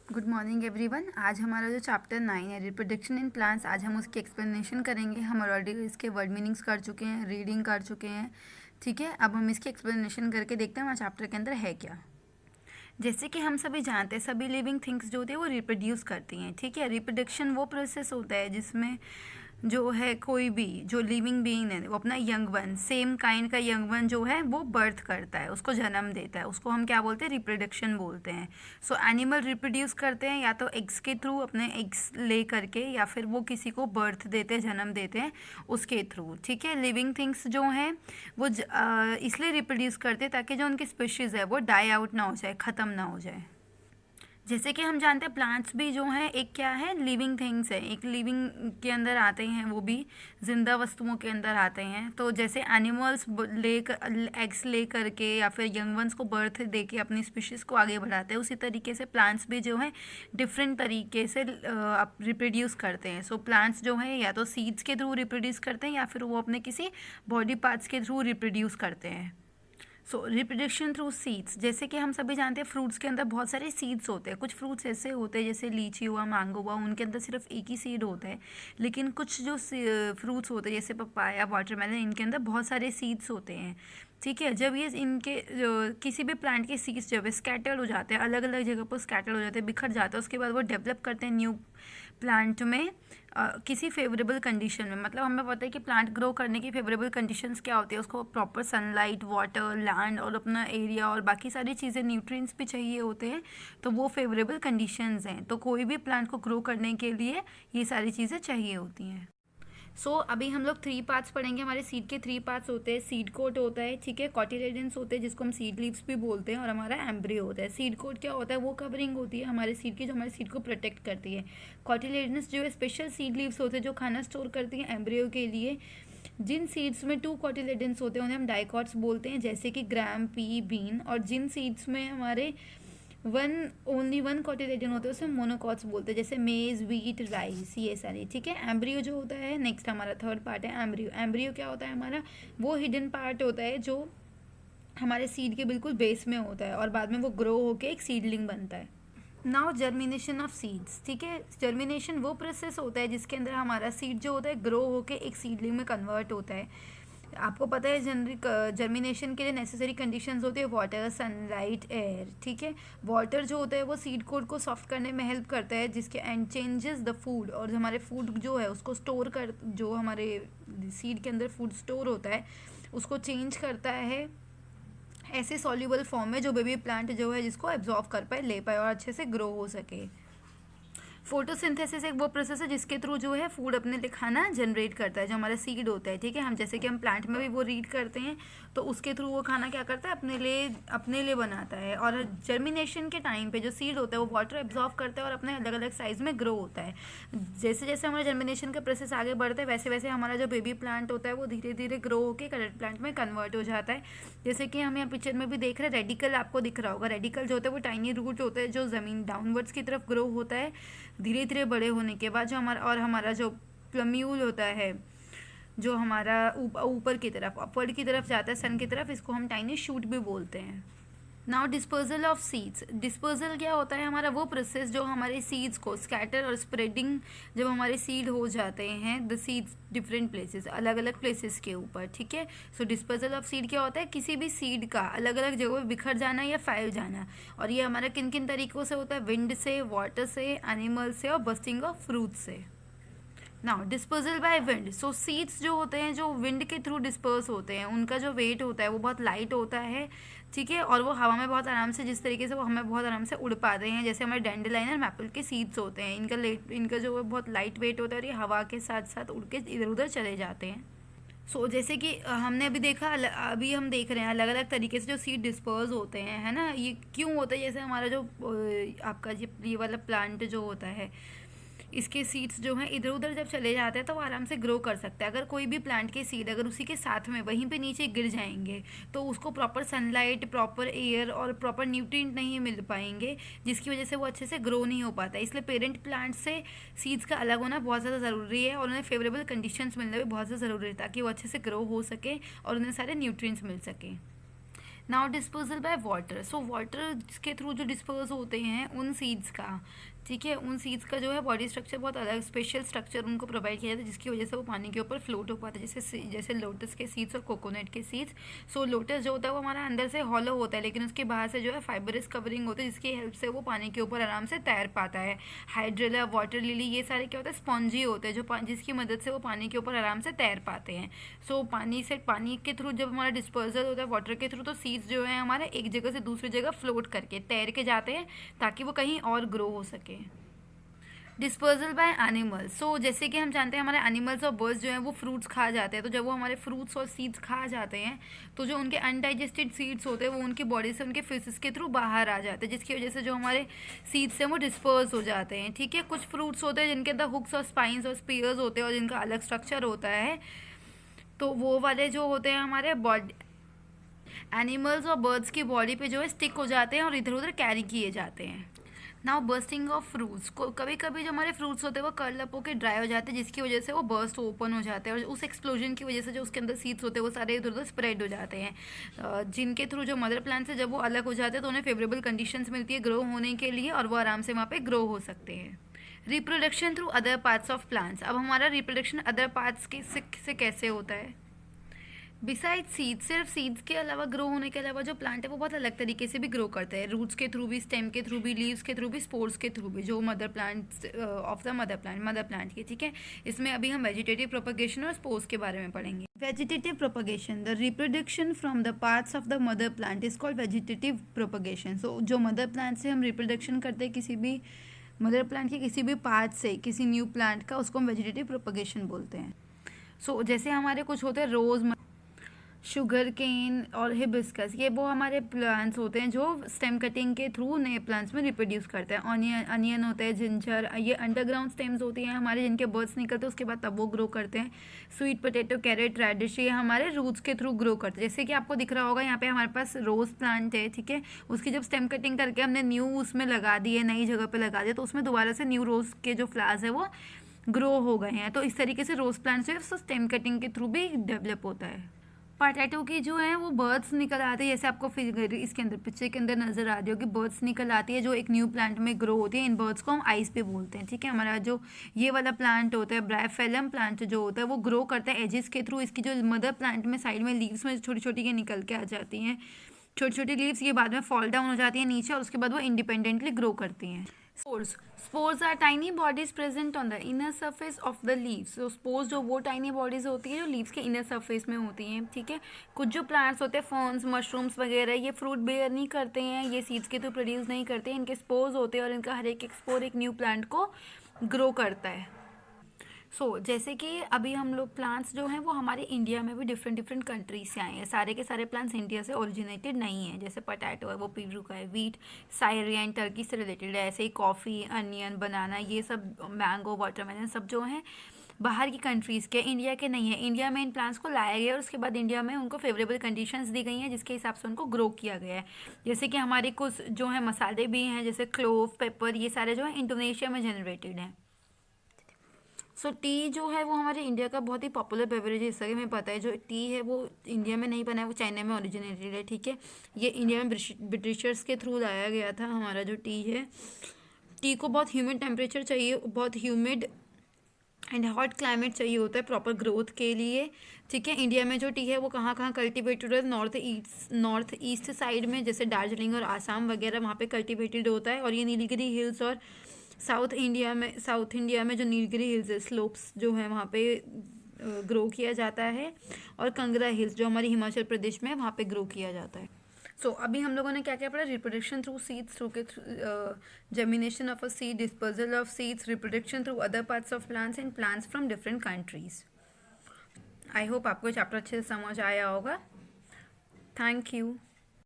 Good morning everyone. आज हमारा जो चैप्टर 9 है रिप्रोडक्शन इन प्लांट्स, आज हम उसकी एक्सप्लेनेशन करेंगे। हम ऑलरेडी इसके वर्ड मीनिंग्स कर चुके हैं, रीडिंग कर चुके हैं। ठीक है, अब हम इसकी एक्सप्लेनेशन करके देखते हैं हमारे चैप्टर के अंदर है क्या। जैसे कि हम सभी जानते हैं, सभी लिविंग थिंग्स जो होती है वो रिप्रोड्यूस करती हैं। ठीक है, रिप्रोडक्शन वो प्रोसेस होता है जिसमें जो है कोई भी जो लिविंग बीइंग है वो अपना यंग वन, सेम काइंड का यंग वन जो है वो बर्थ करता है, उसको जन्म देता है। उसको हम क्या बोलते हैं? रिप्रोडक्शन बोलते हैं। सो एनिमल रिप्रोड्यूस करते हैं या तो एग्स के थ्रू, अपने एग्स ले करके, या फिर वो किसी को बर्थ देते हैं, जन्म देते हैं उसके थ्रू। ठीक है, लिविंग थिंग्स जो हैं वो इसलिए रिप्रोड्यूस करते हैं ताकि जो उनकी स्पीशीज़ है वो डाई आउट ना हो जाए, ख़त्म ना हो जाए। जैसे कि हम जानते हैं प्लांट्स भी जो हैं एक क्या है? लिविंग थिंग्स है, एक लिविंग के अंदर आते हैं, वो भी जिंदा वस्तुओं के अंदर आते हैं। तो जैसे एनिमल्स ले एग्स ले करके या फिर यंग वंस को बर्थ दे के अपनी स्पीशीज़ को आगे बढ़ाते हैं, उसी तरीके से प्लांट्स भी जो है डिफरेंट तरीके से रिप्रोड्यूस करते हैं। सो प्लांट्स जो है या तो सीड्स के थ्रू रिप्रोड्यूस करते हैं या फिर वो अपने किसी बॉडी पार्ट्स के थ्रू रिप्रोड्यूस करते हैं। सो रिप्रोडक्शन थ्रू सीड्स, जैसे कि हम सभी जानते हैं फ्रूट्स के अंदर बहुत सारे सीड्स होते हैं। कुछ फ्रूट्स ऐसे होते हैं जैसे लीची हुआ, मैंगो हुआ, उनके अंदर सिर्फ एक ही सीड होता है। लेकिन कुछ जो फ्रूट्स होते हैं जैसे पपाया, वाटरमेलन, इनके अंदर बहुत सारे सीड्स होते हैं। ठीक है, जब ये इनके किसी भी प्लांट के सीड्स जब स्कैटर्ड हो जाते हैं, अलग अलग जगह पर स्कैटर्ड हो जाते हैं, बिखर जाते हैं, उसके बाद वो डेवलप करते हैं न्यू प्लांट में किसी फेवरेबल कंडीशन में। मतलब हमें पता है कि प्लांट ग्रो करने की फेवरेबल कंडीशंस क्या होती है। उसको प्रॉपर सनलाइट, वाटर, लैंड और अपना एरिया और बाकी सारी चीज़ें, न्यूट्रिएंट्स भी चाहिए होते हैं। तो वो फेवरेबल कंडीशंस हैं। तो कोई भी प्लांट को ग्रो करने के लिए ये सारी चीज़ें चाहिए होती हैं। अभी हम लोग 3 पार्ट्स पढ़ेंगे। हमारे सीड के 3 पार्ट्स होते हैं। सीड कोट होता है, ठीक है, कॉटिलेडन्स होते हैं जिसको हम सीड लीव्स भी बोलते हैं, और हमारा एम्ब्रियो होता है। सीड कोट क्या होता है? वो कवरिंग होती है हमारे सीड की जो हमारे सीड को प्रोटेक्ट करती है। कॉटिलेडन्स जो है स्पेशल सीड लीव्स होते हैं जो खाना स्टोर करती हैं एम्ब्रियो के लिए। जिन सीड्स में 2 कॉटिलेडन्स होते हैं उन्हें हम डाइकॉट्स बोलते हैं, जैसे कि ग्राम, पी, बीन। और जिन सीड्स में हमारे ओनली वन कॉटिलेडन होता है उसे मोनोकॉट्स बोलते हैं, जैसे मेज, व्हीट, राइस, ये सारे। ठीक है, एम्ब्रियो जो होता है नेक्स्ट हमारा थर्ड पार्ट है एम्ब्रियो। एम्ब्रियो क्या होता है? हमारा वो हिडन पार्ट होता है जो हमारे सीड के बिल्कुल बेस में होता है और बाद में वो ग्रो होके एक सीडलिंग बनता है। Now germination of seeds. ठीक है, जर्मिनेशन वो प्रोसेस होता है जिसके अंदर हमारा सीड जो होता है ग्रो होके एक सीडलिंग में कन्वर्ट होता है। आपको पता है जनरिक जर्मिनेशन के लिए नेसेसरी कंडीशंस होती है वाटर, सनलाइट, एयर। ठीक है, वाटर जो होता है वो सीड कोड को सॉफ्ट करने में हेल्प करता है, जिसके एंड चेंजेस द फूड, और हमारे फूड जो है उसको स्टोर कर, जो हमारे सीड के अंदर फूड स्टोर होता है उसको चेंज करता है ऐसे सॉल्यूबल फॉर्म में जो बेबी प्लांट जो है जिसको एब्जॉर्व कर पाए, ले पाए और अच्छे से ग्रो हो सके। फोटोसिंथेसिस एक वो प्रोसेस है जिसके थ्रू जो है फूड अपने लिए खाना जनरेट करता है, जो हमारा सीड होता है। ठीक है, हम जैसे कि हम प्लांट में भी वो रीड करते हैं, तो उसके थ्रू वो खाना क्या करता है? अपने लिए बनाता है। और जर्मिनेशन के टाइम पे जो सीड होता है वो वाटर एब्जॉर्व करता है और अपने अलग अलग साइज़ में ग्रो होता है। जैसे जैसे हमारा जर्मिनेशन का प्रोसेस आगे बढ़ता है वैसे वैसे हमारा जो बेबी प्लांट होता है वो धीरे धीरे ग्रो होकर करेंट प्लांट में कन्वर्ट हो जाता है। जैसे कि हम यहाँ पिक्चर में भी देख रहे हैं, रेडिकल आपको दिख रहा होगा। रेडिकल जो होता है वो टाइनी रूट होता है जो ज़मीन डाउनवर्ड्स की तरफ ग्रो होता है धीरे धीरे बड़े होने के बाद। जो हमारा जो प्लम्यूल होता है जो हमारा ऊपर की तरफ, अपवर्ड की तरफ जाता है सन की तरफ, इसको हम टाइनी शूट भी बोलते हैं। Now dispersal of seeds. Dispersal क्या होता है? हमारा वो प्रोसेस जो हमारे सीड्स को स्कैटर और स्प्रेडिंग, जब हमारे सीड हो जाते हैं द सीड्स डिफरेंट प्लेसेस, अलग अलग प्लेसेस के ऊपर। ठीक है, सो डिस्पर्जल ऑफ सीड क्या होता है? किसी भी सीड का अलग अलग जगहों पर बिखर जाना या फैल जाना। और ये हमारा किन किन तरीक़ों से होता है? विंड से, वाटर से, एनिमल से और बस्टिंग ऑफ फ्रूट से। Now dispersal by wind. So seeds जो होते हैं जो विंड के थ्रू डिस्पर्स होते हैं, उनका जो वेट होता है वो बहुत लाइट होता है। ठीक है, और वो हवा में बहुत आराम से, जिस तरीके से वो हमें बहुत आराम से उड़ पाते हैं, जैसे हमारे डैंडेलियन और मैपल के सीड्स होते हैं, इनका जो है बहुत लाइट वेट होता है और ये हवा के साथ साथ उड़ के इधर उधर चले जाते हैं। जैसे कि हमने अभी देखा, अभी हम देख रहे हैं अलग अलग तरीके से जो सीड डिस्पर्स होते हैं, है ना। ये क्यों होता है? जैसे हमारा जो आपका ये वाला प्लांट जो होता है इसके सीड्स जो हैं इधर उधर जब चले जाते हैं तो वो आराम से ग्रो कर सकता है। अगर कोई भी प्लांट के सीड अगर उसी के साथ में वहीं पे नीचे गिर जाएंगे तो उसको प्रॉपर सनलाइट, प्रॉपर एयर और प्रॉपर न्यूट्रिएंट नहीं मिल पाएंगे, जिसकी वजह से वो अच्छे से ग्रो नहीं हो पाता। इसलिए पेरेंट प्लांट से सीड्स का अलग होना बहुत ज़्यादा ज़रूरी है और उन्हें फेवरेबल कंडीशंस मिलना भी बहुत ज़्यादा ज़रूरी है ताकि वो अच्छे से ग्रो हो सके और उन्हें सारे न्यूट्रिएंट्स मिल सकें। Now disposal by water, so water के थ्रू जो डिस्पोज होते हैं उन सीड्स का, ठीक है, उन सीड्स का जो है बॉडी स्ट्रक्चर बहुत अलग स्पेशल स्ट्रक्चर उनको प्रोवाइड किया जाता है जिसकी वजह से वो पानी के ऊपर फ्लोट हो पाता है, जैसे लोटस के सीड्स और कोकोनट के सीड्स। सो लोटस जो होता है वो हमारा अंदर से हॉलो होता है लेकिन उसके बाहर से जो है फाइबरस कवरिंग होती है जिसकी हेल्प से वो पानी के ऊपर आराम से तैर पाता है। हाइड्रेला, वाटर लिली, ये सारे क्या होता है स्पॉन्जी होते हैं जो जिसकी मदद से वो पानी के ऊपर आराम से तैर पाते हैं। सो पानी के थ्रू जब हमारा डिस्पर्जल होता है वाटर के थ्रू, तो सीड्स जो है हमारे एक जगह से दूसरी जगह फ्लोट करके तैर के जाते हैं ताकि वो कहीं और ग्रो हो सके। डिस्पर्जल बाय एनिमल्स, सो जैसे कि हम जानते हैं हमारे एनिमल्स और बर्ड्स जो हैं वो फ्रूट्स खा जाते हैं, तो जब वो हमारे फ्रूट्स और सीड्स खा जाते हैं तो जो उनके अनडाइजेस्टेड सीड्स होते हैं वो उनकी बॉडी से उनके फिसेस के थ्रू बाहर आ जाते हैं जिसकी वजह से जो हमारे सीड्स हैं वो डिस्पर्स हो जाते हैं, ठीक है। कुछ फ्रूट्स होते हैं जिनके अंदर हुक्स और स्पाइंस और स्पीयर्स होते हैं और जिनका अलग स्ट्रक्चर होता है, तो वो वाले जो होते हैं हमारे बॉडी एनिमल्स और बर्ड्स की बॉडी पे जो है स्टिक हो जाते हैं और इधर उधर कैरी किए जाते हैं। नाउ बर्स्टिंग ऑफ फ्रूट्स, कभी कभी जो हमारे फ्रूट्स होते हैं वो कर्ल अप होकर ड्राई हो जाते हैं जिसकी वजह से वो बर्स्ट ओपन हो जाते हैं और उस एक्सप्लोजन की वजह से जो उसके अंदर सीड्स होते हैं वो सारे इधर उधर स्प्रेड हो जाते हैं, जिनके थ्रू जो मदर प्लांट से जब वो अलग हो जाते हैं तो उन्हें फेवरेबल कंडीशंस मिलती है ग्रो होने के लिए और वो आराम से वहाँ पे ग्रो हो सकते हैं। Reproduction through other parts of plants, अब हमारा रिप्रोडक्शन अदर पार्ट्स के से कैसे होता है? बिसाइड सीड्स, सिर्फ सीड्स के अलावा ग्रो होने के अलावा जो प्लांट है वो बहुत अलग तरीके से भी ग्रो करता है, रूट्स के थ्रू भी, स्टेम के थ्रू भी, लीव्स के थ्रू भी, स्पोर्स के थ्रू भी, जो mother plant of the mother plant की, ठीक है। इसमें अभी हम वेजिटेटिव प्रोपगेशन और स्पोर्स के बारे में पढ़ेंगे। Vegetative propagation, the reproduction from the parts of the mother plant is called vegetative propagation. So जो मदर प्लांट से हम रिप्रोडक्शन करते हैं किसी भी मदर प्लांट के किसी भी पार्ट से किसी न्यू प्लांट का, उसको हम वेजिटेटिव प्रोपगेशन बोलते हैं। सो जैसे हमारे कुछ होते हैं रोज, शुगर केन और हिबिस्कस, ये वो हमारे प्लांट्स होते हैं जो स्टेम कटिंग के थ्रू नए प्लांट्स में रिप्रोड्यूस करते हैं। अनियन होता है, जिंजर, ये अंडरग्राउंड स्टेम्स होती हैं हमारे जिनके बर्ड्स निकलते हैं उसके बाद तब वो ग्रो करते हैं। स्वीट पोटैटो, कैरेट, रेडिश, ये हमारे रूट्स के थ्रू ग्रो करते हैं। जैसे कि आपको दिख रहा होगा यहाँ पे हमारे पास रोज प्लांट है, ठीक है, उसकी जब स्टेम कटिंग करके हमने न्यू उसमें लगा दी है, नई जगह पर लगा दिया, तो उसमें दोबारा से न्यू रोज के जो फ्लावर्स है वो ग्रो हो गए हैं। तो इस तरीके से रोज प्लांट जो है स्टेम कटिंग के थ्रू भी डेवलप होता है। पोटैटो की जो है वो बर्ड्स निकल आते हैं, जैसे आपको फिगर इसके अंदर पिक्चर के अंदर नजर आ रही होगी, बर्ड्स निकल आती है जो एक न्यू प्लांट में ग्रो होती है। इन बर्ड्स को हम आइस पे बोलते हैं, ठीक है। हमारा जो ये वाला प्लांट होता है ब्रायोफिलम प्लांट जो होता है वो ग्रो करता है एजिस के थ्रू। इसकी जो मदर प्लांट में साइड में लीव्स में छोटी छोटी के निकल के आ जाती हैं, छोटी छोटी लीव्स, ये बाद में फॉल डाउन हो जाती है नीचे और उसके बाद वो इंडिपेंडेंटली ग्रो करती हैं। Spores, spores are tiny bodies present on the inner surface of the leaves. तो स्पोर्स जो वो टाइनी बॉडीज होती है जो लीव्स के इनर सरफेस में होती हैं, ठीक है। कुछ जो प्लांट्स होते हैं फर्न्स, मशरूम्स वगैरह, ये फ्रूट बेयर नहीं करते हैं, ये सीड्स के थ्रू प्रोड्यूस नहीं करते हैं, इनके स्पोर्स होते हैं और इनका हर एक स्पोर एक न्यू प्लांट को ग्रो करता है। जैसे कि अभी हम लोग प्लांट्स जो हैं वो हमारे इंडिया में भी डिफरेंट कंट्रीज से आए हैं, सारे के सारे प्लांट्स इंडिया से ओरिजिनेटेड नहीं है। जैसे पोटैटो है वो पेरू का है, वीट साइरिया एंड टर्की से रिलेटेड है, ऐसे ही कॉफ़ी, अनियन, बनाना, ये सब, मैंगो, वाटरमेलन, सब जो हैं बाहर की कंट्रीज़ के, इंडिया के नहीं है। इंडिया में इन प्लांट्स को लाया गया और उसके बाद इंडिया में उनको फेवरेबल कंडीशंस दी गई हैं जिसके हिसाब से उनको ग्रो किया गया है। जैसे कि हमारे कुछ जो है मसाले भी हैं जैसे क्लोव, पेपर, ये सारे जो है इंडोनेशिया में जनरेटेड हैं। टी जो है वो हमारे इंडिया का बहुत ही पॉपुलर बेवरेज है, जैसा कि हमें पता है। जो टी है वो इंडिया में नहीं बना है, वो चाइना में ओरिजिनेटेड है, ठीक है। ये इंडिया में ब्रिटिशर्स के थ्रू लाया गया था। हमारा जो टी है, टी को बहुत ह्यूमिड टेम्परेचर चाहिए, बहुत ह्यूमिड एंड हॉट क्लाइमेट चाहिए होता है प्रॉपर ग्रोथ के लिए, ठीक है। इंडिया में जो टी है वो कहाँ कहाँ कल्टिवेटेड है, नॉर्थ ईस्ट साइड में, जैसे दार्जिलिंग और आसाम वगैरह, वहाँ पे कल्टिवेटेड होता है। और ये नीलगिरी हिल्स और साउथ इंडिया में जो नीलगिरी हिल्स स्लोप्स जो है वहाँ पे ग्रो किया जाता है। और कंगरा हिल्स जो हमारी हिमाचल प्रदेश में है वहाँ पे ग्रो किया जाता है। अभी हम लोगों ने क्या क्या पढ़ा? रिप्रोडक्शन थ्रू सीड्स, थ्रू के germination of a seed, dispersal of seeds, reproduction through other parts of plants and plants from different countries. I hope आपको चैप्टर अच्छे से समझ आया होगा। Thank you.